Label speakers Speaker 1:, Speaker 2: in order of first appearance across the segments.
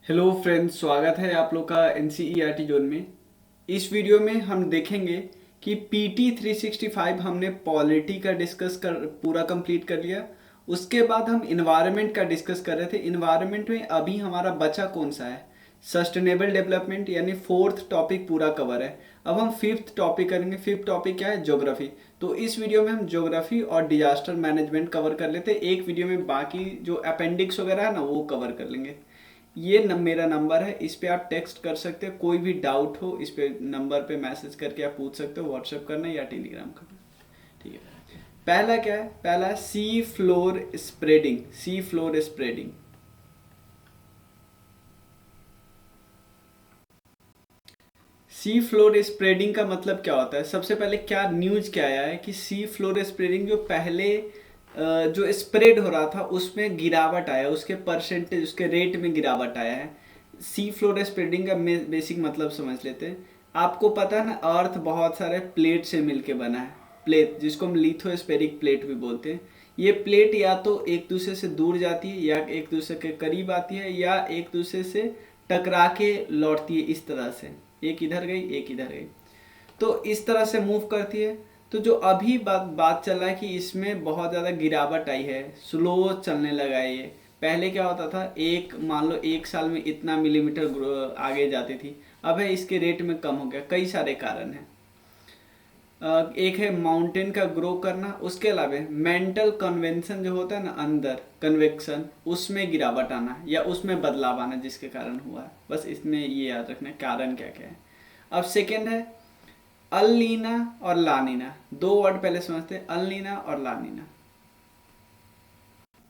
Speaker 1: Hello friends, स्वागत है आप लोग का एनसीईआरटी जोन में। इस वीडियो में हम देखेंगे कि पीटी 365 हमने पॉलिटी का डिस्कस कर पूरा कंप्लीट कर लिया। उसके बाद हम इन्वायरमेंट का डिस्कस कर रहे थे। इन्वायरमेंट में अभी हमारा बचा कौन सा है? सस्टेनेबल डेवलपमेंट, यानी फोर्थ टॉपिक पूरा कवर है। अब हम फिफ्थ टॉपिक करेंगे। फिफ्थ टॉपिक क्या है? ज्योग्राफी। तो इस वीडियो में हम ज्योग्राफी और डिजास्टर मैनेजमेंट कवर कर लेते हैं एक वीडियो में। बाकी जो अपेंडिक्स वगैरह है ना, वो कवर कर लेंगे। ये मेरा नंबर है, इस पे आप टेक्स्ट कर सकते हो। कोई भी डाउट हो इस पे नंबर पे मैसेज करके आप पूछ सकते हो। व्हाट्सएप करना या टेलीग्राम करना, ठीक है। पहला क्या है? पहला है sea floor spreading. Sea floor spreading, sea floor spreading का मतलब क्या होता है? सबसे पहले क्या न्यूज क्या आया है कि सी फ्लोर स्प्रेडिंग जो पहले जो स्प्रेड हो रहा था उसमें गिरावट आया, उसके परसेंटेज, उसके रेट में गिरावट आया है। सी फ्लोर स्प्रेडिंग का बेसिक मतलब समझ लेते हैं। आपको पता है ना, अर्थ बहुत सारे प्लेट से मिलके बना है। प्लेट जिसको हम लिथोस्फेरिक प्लेट भी बोलते हैं। ये प्लेट या तो एक दूसरे से दूर जाती है, या एक दूसरे के करीब आती है, या एक दूसरे से टकरा के लौटती है। इस तरह से एक इधर गई, एक इधर गई, तो इस तरह से मूव करती है। तो जो अभी बात चल रहा है कि इसमें बहुत ज़्यादा गिरावट आई है, स्लो चलने लगा है ये। पहले क्या होता था, मान लो एक साल में इतना मिलीमीटर आगे जाती थी, अब है इसके रेट में कम हो गया। कई सारे कारण हैं। एक है माउंटेन का ग्रो करना, उसके अलावा मेंटल कन्वेंशन जो होता है ना, अंदर कन्वेक्शन, उसमें गिरावट आना या उसमें बदलाव आना जिसके कारण हुआ है। बस इसमें ये याद रखना कारण क्या क्या है। अब सेकेंड है अल नीना और लानीना। दो वर्ड पहले समझते हैं, अल नीना और लानीना।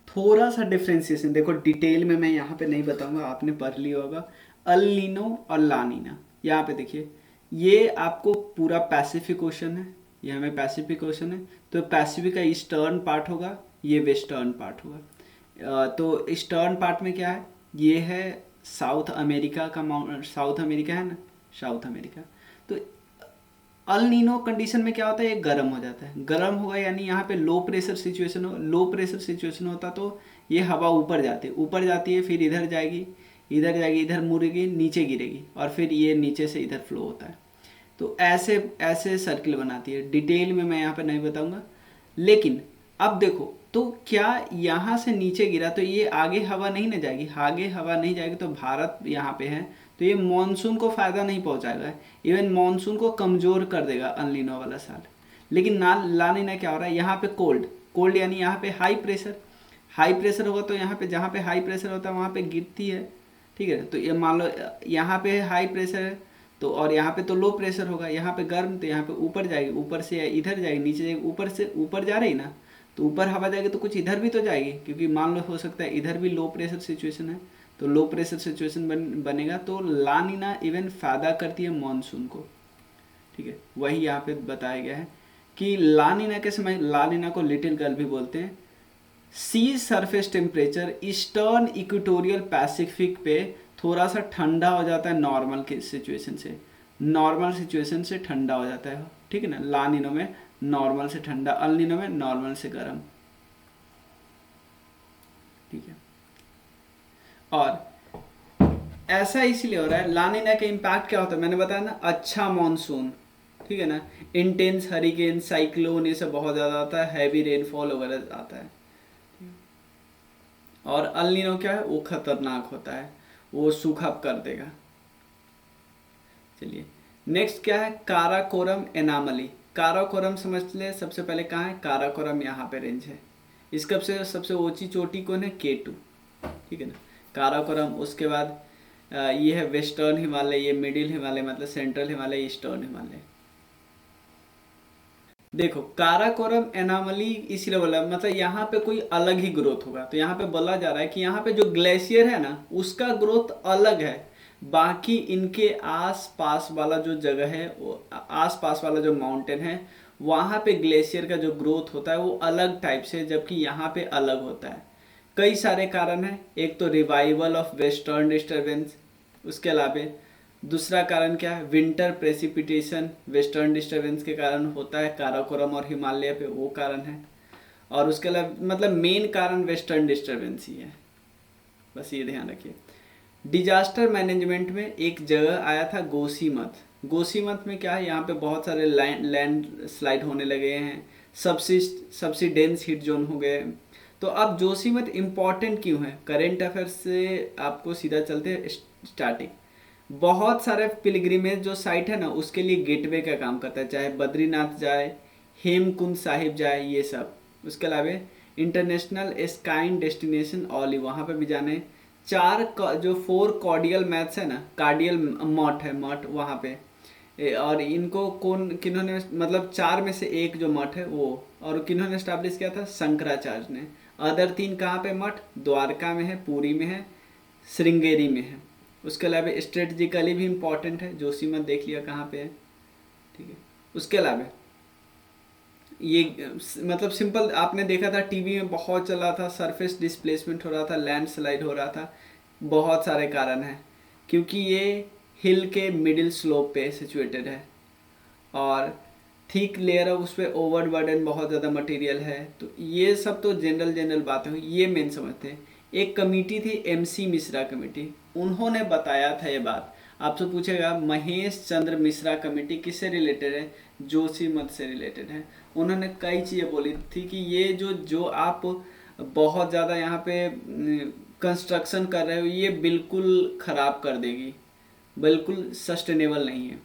Speaker 1: थोड़ा सा डिफ्रेंसिएशन देखो, डिटेल में मैं यहाँ पे नहीं बताऊंगा, आपने पढ़ लिया होगा। अल नीनो और लानीना, यहाँ पे देखिए, ये आपको पूरा पैसिफिक ओशन है। ये हमें पैसिफिक ओशन है, तो पैसिफिक का ईस्टर्न पार्ट होगा, ये वेस्टर्न पार्ट होगा। तो ईस्टर्न पार्ट में क्या है? ये है साउथ अमेरिका का साउथ अमेरिका है ना, साउथ अमेरिका। तो अल नीनो कंडीशन में क्या होता है? ये गर्म हो जाता है। गर्म होगा यानी यहाँ पे लो प्रेशर सिचुएशन हो। लो प्रेशर सिचुएशन होता तो ये हवा ऊपर जाती है, ऊपर जाती है, फिर इधर जाएगी, इधर जाएगी, इधर मुड़ेगी, नीचे गिरेगी, और फिर ये नीचे से इधर फ्लो होता है। तो ऐसे ऐसे सर्किल बनाती है। डिटेल में मैं यहाँ पे नहीं बताऊंगा। लेकिन अब देखो, तो क्या यहाँ से नीचे गिरा तो ये आगे हवा नहीं ना जाएगी? आगे हवा नहीं जाएगी तो भारत यहाँ पे है, तो ये मानसून को फ़ायदा नहीं पहुँचाएगा। इवन मानसून को कमज़ोर कर देगा अनलिनो वाला साल। लेकिन ना लानिना क्या हो रहा है? यहाँ पे कोल्ड, कोल्ड यानी यहाँ पे हाई प्रेशर। हाई प्रेशर होगा तो यहाँ पे, जहाँ पे हाई प्रेशर होता है वहाँ पे गिरती है, ठीक है। तो ये मान लो यहाँ पे हाई प्रेशर है, तो और यहाँ पे तो लो प्रेशर होगा। यहाँ पे गर्म, तो यहाँ पे ऊपर जाएगी, ऊपर से इधर जाएगी, नीचे जाएगी, ऊपर से ऊपर जा रही ना, तो ऊपर हवा जाएगी तो कुछ इधर भी तो जाएगी, क्योंकि मान लो हो सकता है इधर भी लो प्रेशर सिचुएशन है, तो लो प्रेशर सिचुएशन बनेगा। तो लानिना इवन फायदा करती है मानसून को, ठीक है। वही यहाँ पे बताया गया है कि लानिना के समय, लानिना को लिटिल गर्ल भी बोलते हैं। Sea surface temperature eastern equatorial Pacific पे थोड़ा सा ठंडा हो जाता है नॉर्मल के सिचुएशन से। नॉर्मल सिचुएशन से ठंडा हो जाता है, ठीक है ना। लानिनो में नॉर्मल से ठंडा, अल्निनो में नॉर्मल से गर्म, ठीक है। और ऐसा इसीलिए हो रहा है, लानिना का इम्पैक्ट क्या होता है? मैंने बताया ना, अच्छा मानसून, ठीक है ना, इंटेंस हरिकेन, साइक्लोन, ये सब बहुत ज़्यादा आता है, हैवी रेनफॉल वगैरह आता है। और अल नीनो क्या है? वो खतरनाक होता है, वो सूखा कर देगा। चलिए, नेक्स्ट क्या है? काराकोरम एनामली। काराकोरम समझ ले सबसे पहले कहाँ है? काराकोरम यहाँ पे रेंज है। इसका सबसे ऊंची चोटी कौन है? K2, ठीक है ना, काराकोरम। उसके बाद ये है वेस्टर्न हिमालय, ये मिडिल हिमालय, मतलब सेंट्रल हिमालय, ईस्टर्न हिमालय। देखो, काराकोरम एनामली इसीलिए बोला, मतलब यहाँ पे कोई अलग ही ग्रोथ होगा। तो यहाँ पे बोला जा रहा है कि यहाँ पे जो ग्लेशियर है ना, उसका ग्रोथ अलग है। बाकी इनके आस पास वाला जो जगह है, वो आस पास वाला जो माउंटेन है, वहाँ पे ग्लेशियर का जो ग्रोथ होता है वो अलग टाइप से, जबकि यहाँ पे अलग होता है। कई सारे कारण हैं। एक तो रिवाइवल ऑफ वेस्टर्न डिस्टर्बेंस, उसके अलावा दूसरा कारण क्या है? विंटर प्रेसिपिटेशन वेस्टर्न डिस्टर्बेंस के कारण होता है, काराकोरम और हिमालय पे, वो कारण है। और उसके अलावा मतलब मेन कारण वेस्टर्न डिस्टर्बेंस ही है, बस ये ध्यान रखिए। डिजास्टर मैनेजमेंट में एक जगह आया था गोसीमठ। गोसीमठ में क्या है, यहाँ पे बहुत सारे लैंड स्लाइड होने लगे हैं, सबसे डेंस हिट जोन हो गए। तो अब जोशीमठ इम्पॉर्टेंट क्यों है, करेंट अफेयर्स से आपको सीधा चलते हैं स्टार्टिंग। बहुत सारे पिलग्रिमेज जो साइट है ना, उसके लिए गेटवे का काम करता है, चाहे बद्रीनाथ जाए, हेमकुंड साहिब जाए, ये सब। उसके अलावा इंटरनेशनल स्काइन डेस्टिनेशन ऑली, वहाँ पे भी जाने। जो 4 कार्डियल मैथ्स है ना, कार्डियल मठ है, मठ वहाँ पे। और इनको किन्होंने, मतलब 4 में से एक जो मठ है वो, और किन्होंने स्टैब्लिश किया था, शंकराचार्य ने। अदर 3 कहाँ पे मठ, द्वारका में है, पुरी में है, श्रृंगेरी में है। उसके अलावा स्ट्रेटजिकली भी इम्पोर्टेंट है, जोशीमठ देख लिया कहाँ पे है, ठीक है। उसके अलावा ये मतलब सिंपल, आपने देखा था टीवी में बहुत चला था, सरफेस डिस्प्लेसमेंट हो रहा था, लैंडस्लाइड हो रहा था। बहुत सारे कारण हैं, क्योंकि ये हिल के मिडिल स्लोप पे सिचुएटेड है, और थिक लेयर है, उस पर ओवर बर्डन बहुत ज़्यादा मटेरियल है। तो ये सब तो जनरल बातें हुई, ये मेन समझते हैं। एक कमेटी थी, MC मिश्रा कमेटी, उन्होंने बताया था ये बात। आपसे पूछेगा महेश चंद्र मिश्रा कमेटी किससे रिलेटेड है, जोशीमठ से रिलेटेड है। उन्होंने कई चीज़ें बोली थी कि ये जो आप बहुत ज़्यादा यहाँ पे कंस्ट्रक्शन कर रहे हो, ये बिल्कुल ख़राब कर देगी, बिल्कुल सस्टेनेबल नहीं है।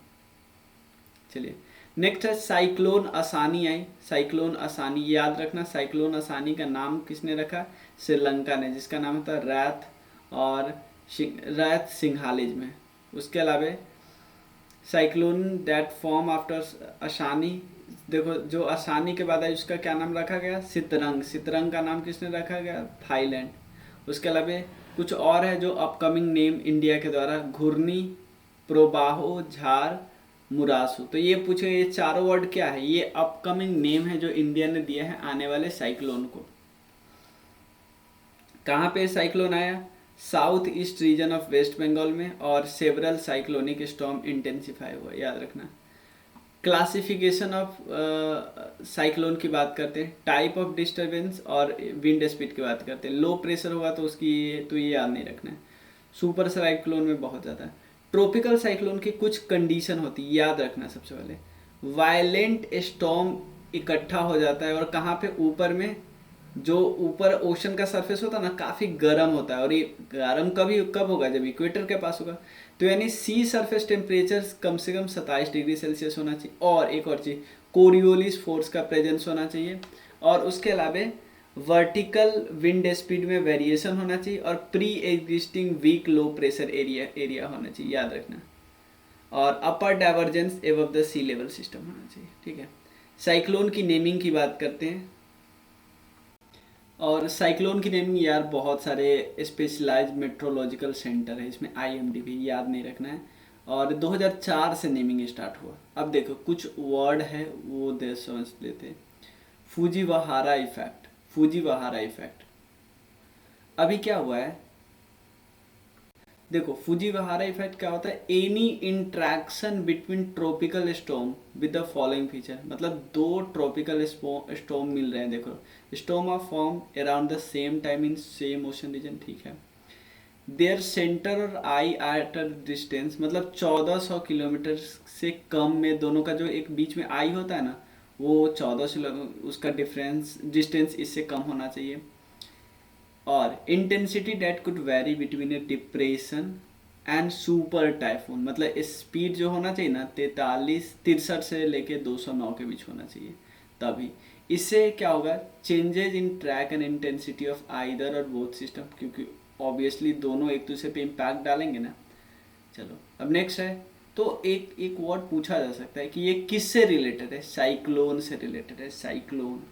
Speaker 1: चलिए नेक्स्ट है साइक्लोन असानी आई। साइक्लोन असानी याद रखना, साइक्लोन असानी का नाम किसने रखा, श्रीलंका ने, जिसका नाम था रैथ, और रैथ सिंघालिज में। उसके अलावा साइक्लोन दैट फॉर्म आफ्टर असानी, देखो जो असानी के बाद है उसका क्या नाम रखा गया, सितरंग। सितरंग का नाम किसने रखा गया, थाईलैंड। उसके अलावा कुछ और है जो अपकमिंग नेम इंडिया के द्वारा, घुर्नी, प्रोबाहो, झार, मुरासू। तो ये पूछे, ये चारों वर्ड क्या है, ये अपकमिंग नेम है जो इंडिया ने दिया है आने वाले साइक्लोन को। कहाँ पे साइक्लोन आया, south east region of West Bengal में, और सेवरल साइक्लोनिक स्टॉर्म इंटेंसिफाई हुआ, याद रखना। क्लासिफिकेशन ऑफ साइक्लोन की बात करते हैं, टाइप ऑफ डिस्टर्बेंस और विंड स्पीड की बात करते हैं। लो प्रेशर होगा तो उसकी तो ये याद नहीं रखना है। सुपर साइक्लोन में बहुत ज़्यादा। ट्रॉपिकल साइक्लोन की कुछ कंडीशन होती है, याद रखना। सबसे पहले वायलेंट स्टॉर्म इकट्ठा हो जाता है, और कहाँ पे, ऊपर में, जो ऊपर ओशन का सरफेस होता है ना, काफ़ी गर्म होता है, और ये गर्म कब होगा, जब इक्वेटर के पास होगा। तो यानी सी सरफेस टेम्परेचर कम से कम 27 डिग्री सेल्सियस होना चाहिए। और एक और चीज़, कोरियोलिस फोर्स का प्रेजेंस होना चाहिए, और उसके अलावा वर्टिकल विंड स्पीड में वेरिएशन होना चाहिए, और pre existing weak low pressure area होना चाहिए, याद रखना। और upper divergence above the sea level system होना चाहिए, ठीक है। साइक्लोन की नेमिंग की बात करते हैं, और साइक्लोन की नेमिंग यार बहुत सारे स्पेशलाइज्ड मेट्रोलॉजिकल सेंटर है, इसमें IMD भी याद नहीं रखना है। और 2004 से नेमिंग स्टार्ट हुआ। अब देखो कुछ वर्ड है वो दे समझ लेते हैं। फूजीवाहारा इफेक्ट, फूजीवाहारा इफेक्ट अभी क्या हुआ है, देखो फूजीवाहारा इफेक्ट क्या होता है, any interaction between tropical storm with the following feature. मतलब 2 ट्रॉपिकल स्टॉर्म मिल रहे हैं, देखो storm are form around the same time in same ocean region, ठीक है। देयर सेंटर और आई एट अ डिस्टेंस, मतलब 1400 किलोमीटर से कम में, दोनों का जो एक बीच में आई होता है ना, वो 1400, उसका डिस्टेंस इससे कम होना चाहिए। और intensity that could vary between a depression and super typhoon, मतलब स्पीड जो होना चाहिए ना 63 से लेके 209 के बीच होना चाहिए। तभी इससे क्या होगा, changes in track and intensity of either और बोथ सिस्टम, क्योंकि ऑब्वियसली दोनों एक दूसरे पे इम्पैक्ट डालेंगे ना। चलो अब नेक्स्ट है, तो एक वर्ड पूछा जा सकता है कि ये किससे रिलेटेड है, साइक्लोन से रिलेटेड है, साइक्लोन।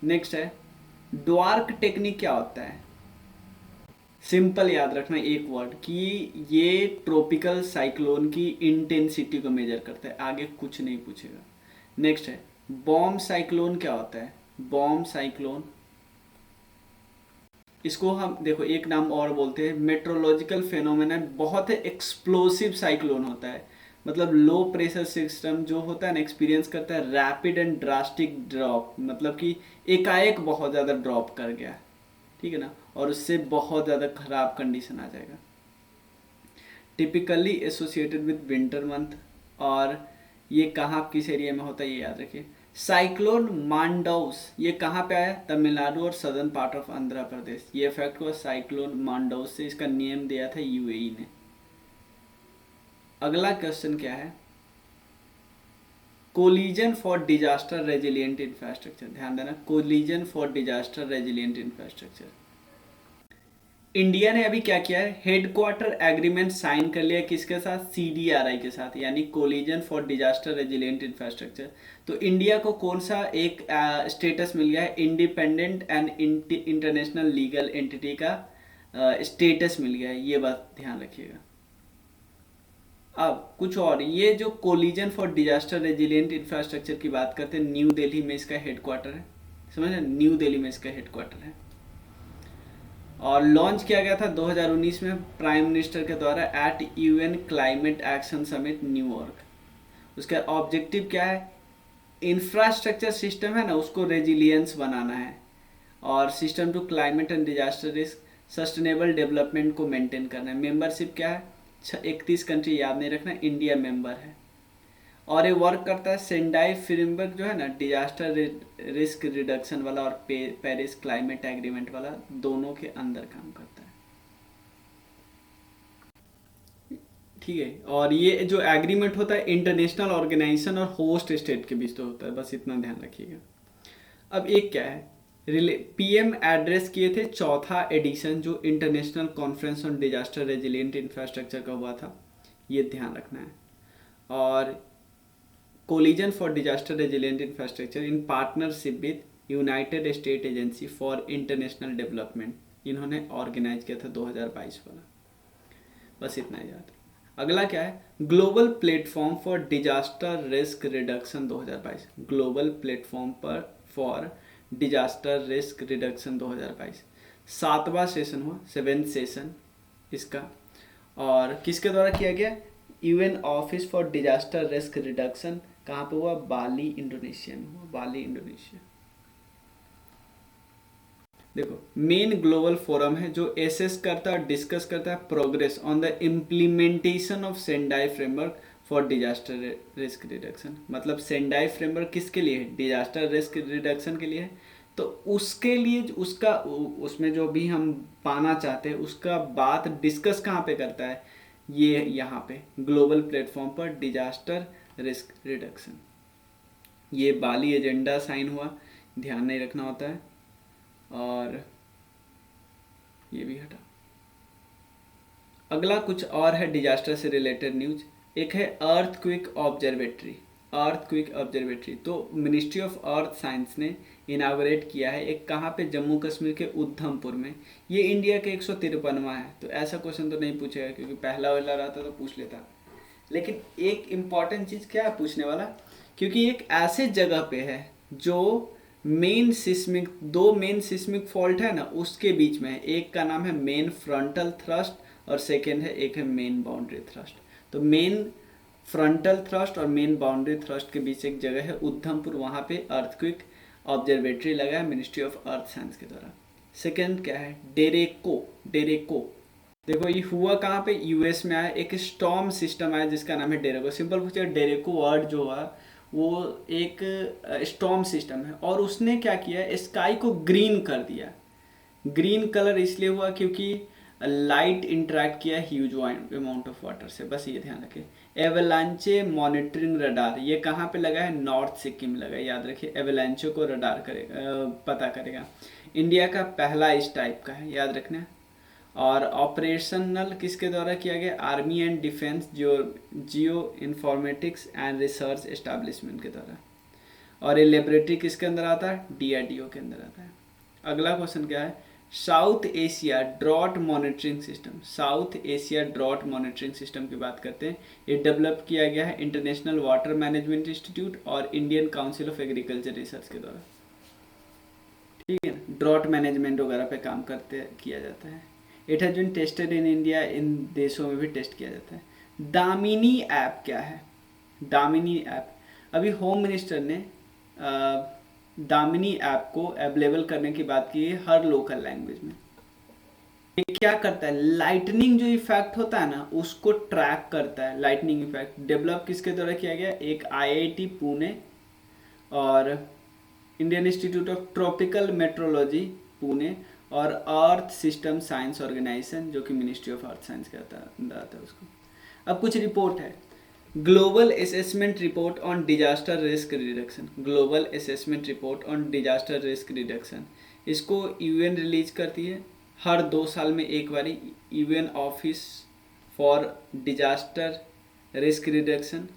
Speaker 1: नेक्स्ट है ड्वार्क टेक्निक क्या होता है, सिंपल याद रखना एक वर्ड, कि ये ट्रॉपिकल साइक्लोन की इंटेंसिटी को मेजर करता है, आगे कुछ नहीं पूछेगा। नेक्स्ट है बॉम्ब साइक्लोन क्या होता है, बॉम्ब साइक्लोन, इसको हम देखो एक नाम और बोलते हैं मेट्रोलॉजिकल फेनोमेना, बहुत एक्सप्लोसिव साइक्लोन होता है। मतलब लो प्रेशर सिस्टम जो होता है ना, एक्सपीरियंस करता है रैपिड एंड ड्रास्टिक ड्रॉप, मतलब कि एकाएक बहुत ज़्यादा ड्रॉप कर गया, ठीक है ना, और उससे बहुत ज़्यादा खराब कंडीशन आ जाएगा। Typically associated with winter month, और ये कहाँ किस एरिया में होता है ये याद रखिए। साइक्लोन मांडौस ये कहाँ पे आया, तमिलनाडु और southern part of Andhra Pradesh, ये इफेक्ट हुआ साइक्लोन मांडौस से, इसका नेम दिया था यूएई ने। अगला क्वेश्चन क्या है, collision for disaster resilient infrastructure, ध्यान देना, collision for disaster resilient infrastructure. India ने अभी क्या किया है, हेडक्वार्टर एग्रीमेंट साइन कर लिया किसके साथ, सीडीआरआई के साथ, यानी collision for disaster resilient infrastructure. तो इंडिया को कौन सा एक स्टेटस मिल गया है, independent and international legal entity का स्टेटस मिल गया है, ये बात ध्यान रखिएगा। अब कुछ और, ये जो collision for disaster resilient infrastructure की बात करते हैं, न्यू दिल्ली में इसका हेडक्वार्टर है, समझ रहे, न्यू दिल्ली में इसका हेडक्वार्टर है, और लॉन्च किया गया था 2019 में प्राइम मिनिस्टर के द्वारा eight UN climate action summit New York. उसका ऑब्जेक्टिव क्या है, इंफ्रास्ट्रक्चर सिस्टम है ना उसको रेजिलियंस बनाना है, और system to climate and disaster risk sustainable development को मेंटेन करना है। मेंबरशिप क्या है, 31 कंट्री, याद नहीं रखना, इंडिया मेंबर है, और ये वर्क करता है सेंडाई फ्रेमवर्क जो है ना डिजास्टर रिस्क रिडक्शन वाला और पेरिस क्लाइमेट एग्रीमेंट वाला, दोनों के अंदर काम करता है, ठीक है। और ये जो एग्रीमेंट होता है इंटरनेशनल ऑर्गेनाइजेशन और होस्ट स्टेट के बीच तो होता है, बस इतना ध्यान रखिएगा। अब एक क्या है, पीएम एड्रेस किए थे चौथा एडिशन जो international conference on disaster resilient infrastructure का हुआ था, ये ध्यान रखना है। और collision for disaster resilient infrastructure in partnership with United state agency for international development, इन्होंने ऑर्गेनाइज किया था 2022 वाला, बस इतना याद। अगला क्या है, global platform for disaster risk reduction 2022, global platform पर फॉर डिजास्टर रिस्क रिडक्शन 2022, 7वां सेशन हुआ, 7th सेशन इसका, और किसके द्वारा किया गया, UN office for disaster risk reduction, कहाँ पे हुआ, बाली इंडोनेशिया में हुआ, बाली इंडोनेशिया। देखो मेन ग्लोबल फोरम है जो एसेस करता है, डिस्कस करता है progress on the implementation of Sendai framework for disaster risk reduction. मतलब सेंडाई फ्रेमवर्क किसके लिए है, डिजास्टर रिस्क रिडक्शन के लिए है, तो उसके लिए उसका उसमें जो भी हम पाना चाहते हैं उसका बात डिस्कस कहाँ पे करता है, ये यहाँ पे ग्लोबल प्लेटफॉर्म पर डिजास्टर रिस्क रिडक्शन। ये बाली एजेंडा साइन हुआ, ध्यान नहीं रखना होता है, और ये भी हटा। अगला कुछ और है डिजास्टर से रिलेटेड न्यूज, एक है अर्थक्वेक ऑब्जर्वेटरी, अर्थक्वेक ऑब्जर्वेटरी तो मिनिस्ट्री ऑफ अर्थ साइंस ने इनागोरेट किया है, एक कहाँ पे, जम्मू कश्मीर के उधमपुर में। ये इंडिया के 153वां है, तो ऐसा क्वेश्चन तो नहीं पूछेगा क्योंकि पहला वाला रहता तो पूछ लेता, लेकिन एक इम्पॉर्टेंट चीज़ क्या है पूछने वाला, क्योंकि एक ऐसे जगह पे है जो मेन सिस्मिक, दो मेन सिस्मिक फॉल्ट है ना उसके बीच में है, एक का नाम है मेन फ्रंटल थ्रस्ट और सेकेंड है एक है मेन बाउंड्री थ्रस्ट। तो मेन फ्रंटल थ्रस्ट और मेन बाउंड्री थ्रस्ट के बीच एक जगह है उधमपुर, वहाँ पे अर्थक्वेक ऑब्जर्वेटरी लगा है मिनिस्ट्री ऑफ अर्थ साइंस के द्वारा। सेकेंड क्या है, डेरेको, डेरेको देखो ये हुआ कहाँ पे, यूएस में आया, एक स्टॉर्म सिस्टम आया जिसका नाम है डेरेको। सिंपल पूछे, डेरेको वर्ड जो हुआ वो एक स्टॉर्म सिस्टम है, और उसने क्या किया, स्काई को ग्रीन कर दिया। ग्रीन कलर इसलिए हुआ क्योंकि लाइट इंटरेक्ट किया ह्यूज अमाउंट ऑफ वाटर से, बस ये ध्यान रखें। एवलांचे मॉनिटरिंग रडार, ये कहाँ पे लगा है, नॉर्थ सिक्किम लगा है, याद रखिए एवलांचे को रडार करेगा, पता करेगा। इंडिया का पहला इस टाइप का है, याद रखना। और ऑपरेशनल किसके द्वारा किया गया, army and defence Jio informatics and research establishment के द्वारा। और ये लेबोरेटरी किसके अंदर आता है, डीआरडीओ के अंदर आता है। अगला क्वेश्चन क्या है, South Asia drought monitoring system, South Asia drought monitoring system की बात करते हैं। ये डेवलप किया गया है इंटरनेशनल वाटर मैनेजमेंट इंस्टीट्यूट और Indian Council of Agriculture Research के द्वारा, ठीक है। ड्रॉट मैनेजमेंट वगैरह पे काम करते किया जाता है। It has been tested in India, इन देशों में भी टेस्ट किया जाता है। दामिनी ऐप क्या है, दामिनी ऐप, अभी होम मिनिस्टर ने दामिनी ऐप को अवेलेबल करने की बात की है हर लोकल लैंग्वेज में। ये क्या करता है, लाइटनिंग जो इफेक्ट होता है ना उसको ट्रैक करता है। लाइटनिंग इफेक्ट डेवलप किसके द्वारा किया गया, एक आईआईटी पुणे और Indian institute of tropical metrology Pune और अर्थ सिस्टम साइंस ऑर्गेनाइजेशन जो कि मिनिस्ट्री ऑफ अर्थ साइंस कहता है उसको। अब कुछ रिपोर्ट है, global assessment report on disaster risk reduction, global assessment report on disaster risk reduction, इसको यूएन रिलीज करती है हर 2 साल में एक बारी, UN office for disaster risk reduction.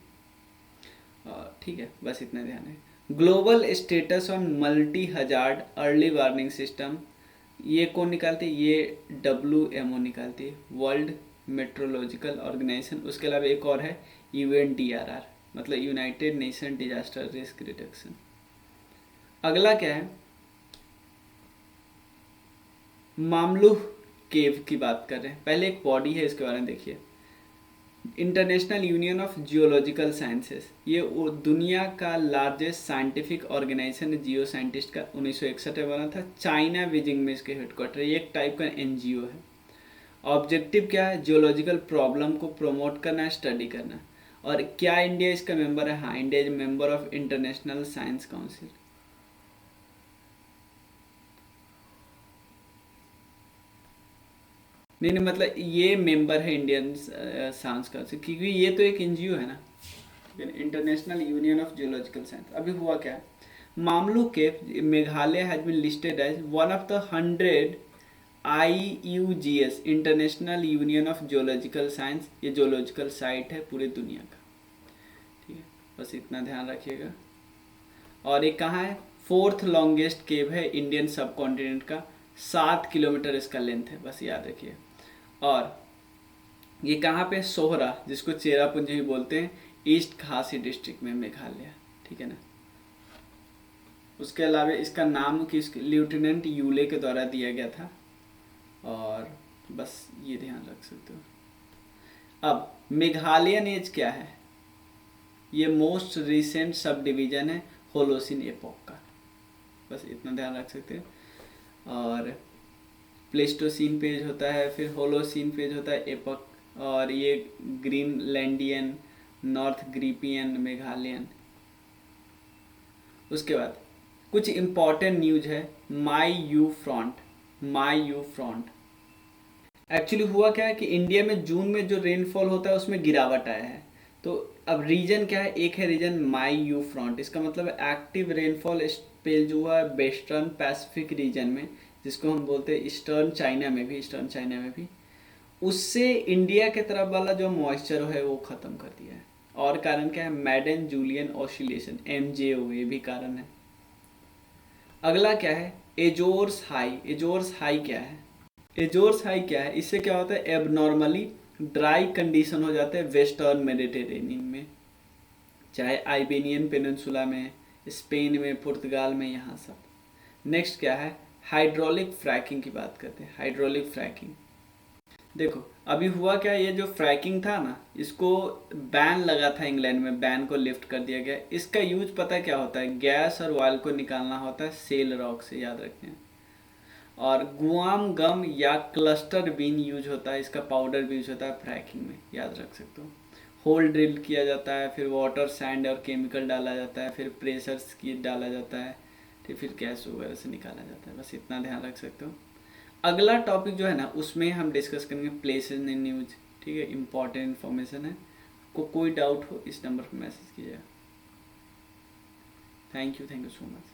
Speaker 1: ठीक है, बस इतना ध्यान है। Global status on multi hazard early warning system, ये कौन निकालती है, ये WMO निकालती है, वर्ल्ड मेट्रोलॉजिकल ऑर्गेनाइजेशन। उसके अलावा एक और है UNDRR, मतलब United nation disaster risk reduction. अगला क्या है, मामलुह केव की बात कर रहे हैं। पहले एक बॉडी है, इसके बारे में देखिए, international union of geological sciences, ये दुनिया का लार्जेस्ट साइंटिफिक ऑर्गेनाइजेशन है, जियो साइंटिस्ट का, 1961 में बना था, चाइना बीजिंग में इसके हेडक्वार्टर, ये एक टाइप का NGO है। ऑब्जेक्टिव क्या है, जियोलॉजिकल प्रॉब्लम को प्रमोट करना है, स्टडी करना। और क्या इंडिया इसका मेंबर है, हाँ India is member of international science council. नहीं मतलब ये मेंबर है इंडियन साइंस काउंसिल, क्योंकि ये तो एक NGO है ना, international union of geological science. अभी हुआ क्या है, Mawmluh cave Meghalaya has been listed as one of the 100 IUGS international union of geological science, ये जियोलॉजिकल साइट है पूरे दुनिया का। ठीक है, बस इतना ध्यान रखिएगा। और एक कहाँ है, 4th लॉन्गेस्ट केव है इंडियन सब कॉन्टिनेंट का, 7 किलोमीटर इसका लेंथ है, बस याद रखिए। और ये कहाँ पे, सोहरा, जिसको चेरापूंजी भी बोलते हैं, ईस्ट खासी डिस्ट्रिक्ट में, मेघालय। ठीक है ना। उसके अलावा इसका नाम किस लेफ्टिनेंट यूले के द्वारा दिया गया था, और बस ये ध्यान रख सकते हो। अब मेघालयन एज क्या है, ये मोस्ट रिसेंट सब डिवीजन है होलोसिन एपोक का, बस इतना ध्यान रख सकते हैं। और प्लेस्टोसीन पेज होता है, फिर होलोसिन पेज होता है, एपोक, और ये ग्रीनलैंडियन, नॉर्थ ग्रीपियन, मेघालयन। उसके बाद कुछ इम्पॉर्टेंट न्यूज है, माई यू फ्रंट। एक्चुअली हुआ क्या है कि इंडिया में जून में जो रेनफॉल होता है उसमें गिरावट आया है। तो अब रीजन क्या है, एक है रीजन माई यू फ्रंट, इसका मतलब एक्टिव रेनफॉल स्पेल जो हुआ है वेस्टर्न पैसिफिक रीजन में, जिसको हम बोलते हैं ईस्टर्न चाइना में भी, उससे इंडिया के तरफ वाला जो मॉइस्चर है वो ख़त्म कर दिया है। और कारण क्या है, मैडन जूलियन ऑसिलेशन, MJO, ये भी कारण है। अगला क्या है, एजोर्स हाई क्या है, इससे क्या होता है, एबनॉर्मली ड्राई कंडीशन हो जाते हैं वेस्टर्न मेडिटेरेनियन में, चाहे आइबेनियन पेनिनसुला में, स्पेन में, पुर्तगाल में, यहाँ सब। नेक्स्ट क्या है, हाइड्रोलिक फ्रैकिंग की बात करते हैं। हाइड्रोलिक फ्रैकिंग देखो, अभी हुआ क्या, ये जो फ्रैकिंग था ना, इसको बैन लगा था इंग्लैंड में, बैन को लिफ्ट कर दिया गया। इसका यूज पता क्या होता है, गैस और ऑयल को निकालना होता है सेल रॉक से, याद रखें। और गुआम गम या क्लस्टर बीन यूज होता है, इसका पाउडर भी यूज होता है फ्रैकिंग में, याद रख सकते हो। होल ड्रिल किया जाता है, फिर वाटर, सैंड और केमिकल डाला जाता है, फिर प्रेशर की डाला जाता है, फिर गैस वगैरह से निकाला जाता है, बस इतना ध्यान रख सकते हो। अगला टॉपिक जो है ना, उसमें हम डिस्कस करेंगे प्लेसेस इन न्यूज। ठीक है, इंपॉर्टेंट इन्फॉर्मेशन है, कोई डाउट हो इस नंबर पर मैसेज कीजिएगा। Thank you so much.